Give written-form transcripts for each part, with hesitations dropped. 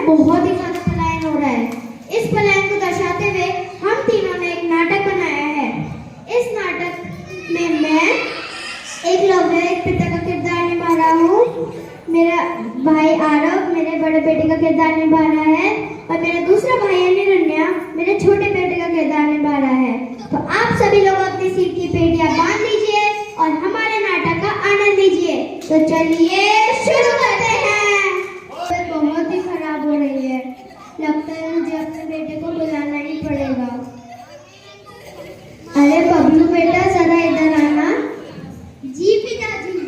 में बहुत ही ज्यादा पलायन हो रहा है। इस पलायन को दर्शाते हुए हम तीनों ने एक नाटक बनाया है। इस नाटक में मैं एकलव्य एक पिता का किरदार निभा रहा हूँ, मेरा भाई आरव मेरे बड़े बेटे का किरदार निभा रहा है और मेरा दूसरा भाई अनिरन्या मेरे छोटे बेटे का किरदार निभा रहा है। तो आप सभी लोग अपनी सीट की पेटियां बांध लीजिए और हमारे नाटक का आनंद लीजिए। तो चलिए शुरू करते हैं। बहुत ही खराब हो रही है, लगता है मुझे अपने बेटे को बुलाना ही पड़ेगा। अरे बबलू बेटा जरा इधर आना। जी पिताजी।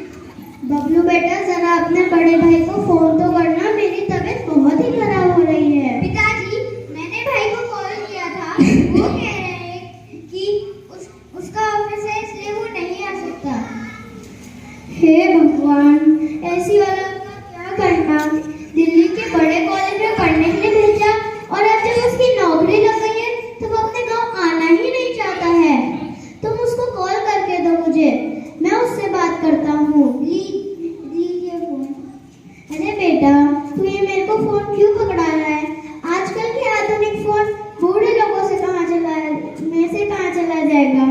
बबलू बेटा जरा अपने बड़े भाई को फोन तो करना, मेरी तबीयत बहुत ही खराब हो रही है। पिताजी मैंने भाई को कॉल किया था, वो कह रहे हैं कि उसका ऑफिस है इसलिए वो नहीं आ सकता। हे भगवान, ऐसी औलाद का क्या करना। दिल्ली के बड़े कॉलेज में पढ़ने के लिए भेजा और अब जब उसकी नौकरी लग गई है तो वो अपने गांव आना ही नहीं चाहता है। तुम उसको कॉल करके दो मुझे, मैं उससे बात करता हूँ। लीजिए फोन। अरे बेटा तू ये मेरे को फोन क्यों पकड़ा रहा है? आजकल के आधुनिक फोन बूढ़े लोगों से कहाँ चला जाएगा।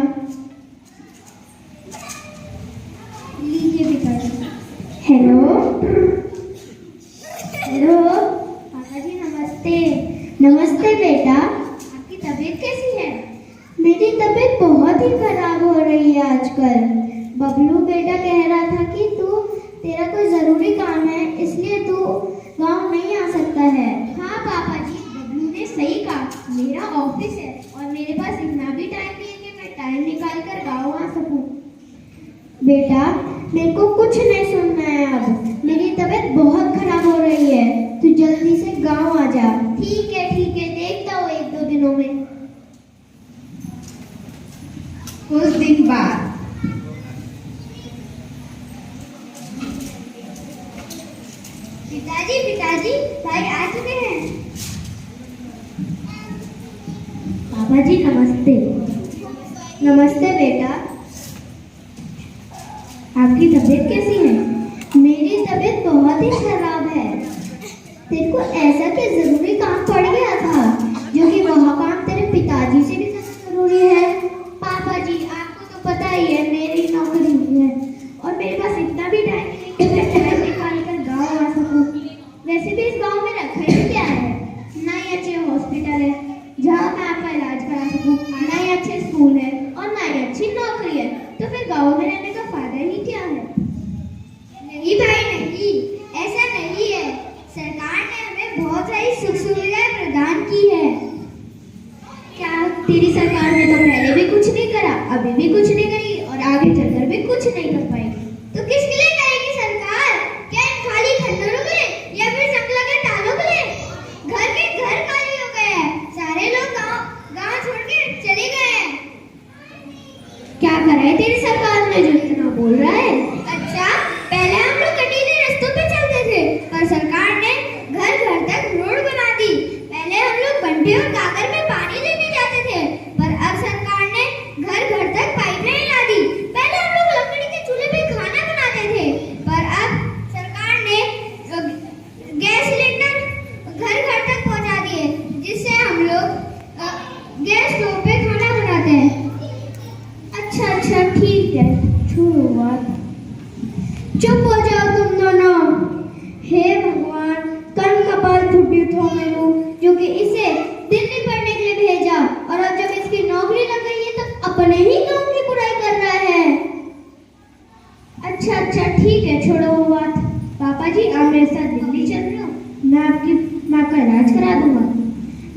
लीजिए पिताजी। हेलो हेलो पापा जी नमस्ते। नमस्ते बेटा, आपकी तबीयत कैसी है? मेरी तबीयत बहुत ही खराब हो रही है आजकल। बबलू बेटा कह रहा था कि तेरा कोई जरूरी काम है इसलिए तू गांव नहीं आ सकता है। हाँ पापा जी, बबलू ने सही कहा, मेरा ऑफिस है और मेरे पास इतना भी टाइम नहीं है कि मैं टाइम निकाल कर गाँव आ सकूं। बेटा मेरे को कुछ नहीं सुनना है अब, मेरी तबीयत बहुत खराब हो रही है, तू जल्दी से गांव आ जा। ठीक है देखता हूँ 1-2 दिनों में। कुछ दिन बाद पिताजी भाई आ चुके हैं। पापा जी नमस्ते। नमस्ते बेटा, आपकी तबीयत कैसी है? मेरी तबीयत बहुत ही खराब है। तेरे को ऐसा क्या जरूरी काम पड़ गया था जो कि वह काम तेरे पिताजी से भी ज्यादा जरूरी है? पापा जी आपको तो पता ही है मेरी नौकरी है और मेरे पास इतना भी टाइम नहीं कि मैं टाइम निकाल कर गाँव आ सकूं। वैसे भी इस गाँव में रखा ही क्या है, ना ही अच्छे हॉस्पिटल है जहाँ मैं आपका इलाज करा सकूं, ना ही अच्छे स्कूल है और ना ही अच्छी नौकरी है, तो फिर गाँव में रहने का फायदा ही क्या है? नहीं भाई नहीं, ऐसा नहीं है। सरकार ने हमें बहुत सारी सुख सुविधाएं प्रदान की है। क्या तेरी सरकार ने तो पहले भी कुछ नहीं करा, अभी भी कुछ नहीं करी और आगे चलकर भी कुछ नहीं कर पाएगी, तो किसके लिए करेगी सरकार? क्या इन खाली खंडरों के लिए या फिर जंगलों के तालों के लिए? घर के घर खाली हो गए हैं, सारे लोग गांव छोड़ के चले गए हैं। क्या कराए तेरी सरकार ने जो इतना बोल रहा है? अच्छा पहले हम लोग कटीले रास्तों पे चलते थे पर सरकार ने घर घर तक रोड बना दी। पहले हम लोग बंटे और कागर में पानी लेने जाते थे पर अब सरकार ने घर घर तक पाइपलाइन ला दी। पहले हम लोग लकड़ी के चूल्हे पे खाना बनाते थे पर अब सरकार ने गैस सिलेंडर घर घर तक पहुंचा दिए जिससे हम लोग गैस स्टोव पे खाना बनाते हैं। अच्छा ठीक है, छोड़ो बात, चुप हो जाओ तुम दोनों। हे भगवान, कन कपाल फूटित हो मेरू जो कि इसे दिल्ली पढ़ने के लिए भेजा और अब जब इसकी नौकरी लग गई है तो अपने ही गांव की बुराई कर रहा है। अच्छा ठीक है, छोड़ो वो बात। पापा जी आप मेरे साथ दिल्ली चल रहे हो, मैं आपकी माँ का इलाज करा दूंगा।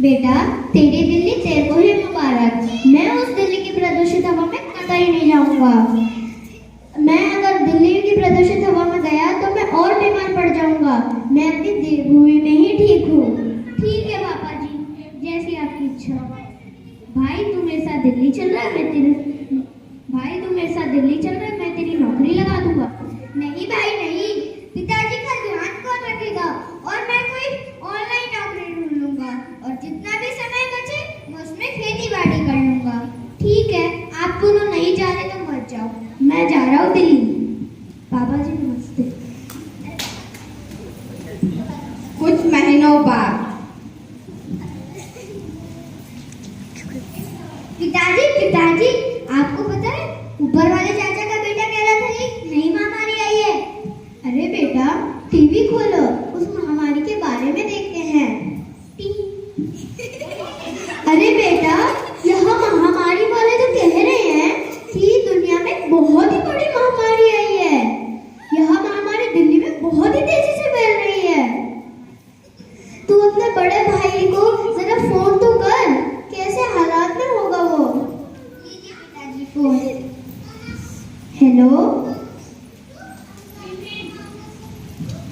बेटा तेरी दिल्ली तेरे को ही मुबारक, मैं उस दिल्ली की प्रदूषित हवा में कतई नहीं जाऊंगा। मैं अगर दिल्ली की प्रदूषित हवा में गया तो मैं और बीमार पड़ जाऊंगा, मैं अपनी देवभूमि में ही ठीक हूँ। ठीक है पापा जी, जैसी आपकी इच्छा। भाई तू मेरे साथ दिल्ली चल रहा है, मैं तेरी नौकरी लगा दूंगा। नहीं भाई नहीं, पिताजी का ध्यान कौन रखेगा और मैं कोई ऑनलाइन नौकरी ढूंढ लूंगा और जितना भी समय बचे मैं उसमें खेती बाड़ी कर लूंगा। ठीक है, आप दोनों नहीं जा रहे तो मत जाओ, मैं जा रहा हूँ दिल्ली। पापा जी नमस्ते। कुछ महीनों बाद पिताजी पिताजी, आपको पता है ऊपर वाले चाचा का बेटा कह रहा था एक नई महामारी आई है। अरे बेटा, टीवी खोलो, उस महामारी के बारे में देखते हैं। अरे बेटा, यह महामारी वाले तो कह रहे हैं कि दुनिया में बहुत ही बड़ी महामारी आई है। यह महामारी दिल्ली में बहुत ही तेजी से फैल रही है। तू अपने बड़े भाई को जरा फोन तो कर, कैसे हालात में होगा वो। लीजिए पिताजी फोन। हेलो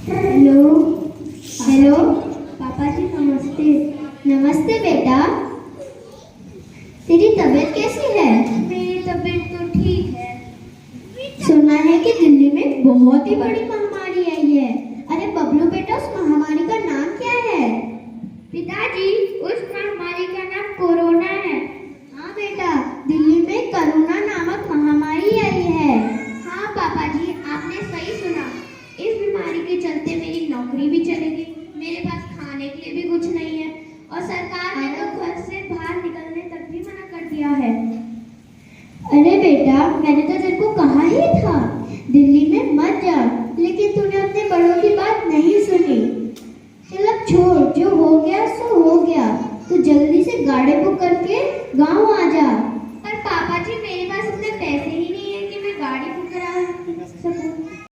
हेलो हेलो, पापा जी नमस्ते। नमस्ते बेटा, तेरी तबीयत कैसी है? मेरी तबीयत तो ठीक है। सुना है कि दिल्ली में बहुत ही बड़ी महामारी आई है। अरे बबलू बेटा, उस महामारी का नाम क्या है? पिताजी, उस महामारी का नाम कोरोना है। हाँ बेटा, दिल्ली में कोरोना नामक महामारी आई है। हाँ पापा जी, आपने सही सुना। इस बीमारी के चलते मेरी नौकरी भी चलेगी, मेरे पास खाने के लिए भी कुछ नहीं है, और सरकार ने तो घर से बाहर निकलने तक भी मना कर दिया है। अरे बेटा, मैंने तो तेरे को कहा ही था दिल्ली में मत जा, लेकिन तूने अपने बड़ों की बात नहीं सुनी। चल अब छोड़, जो हो गया सो हो गया। तू जल्दी से गाड़ी बुक करके गांव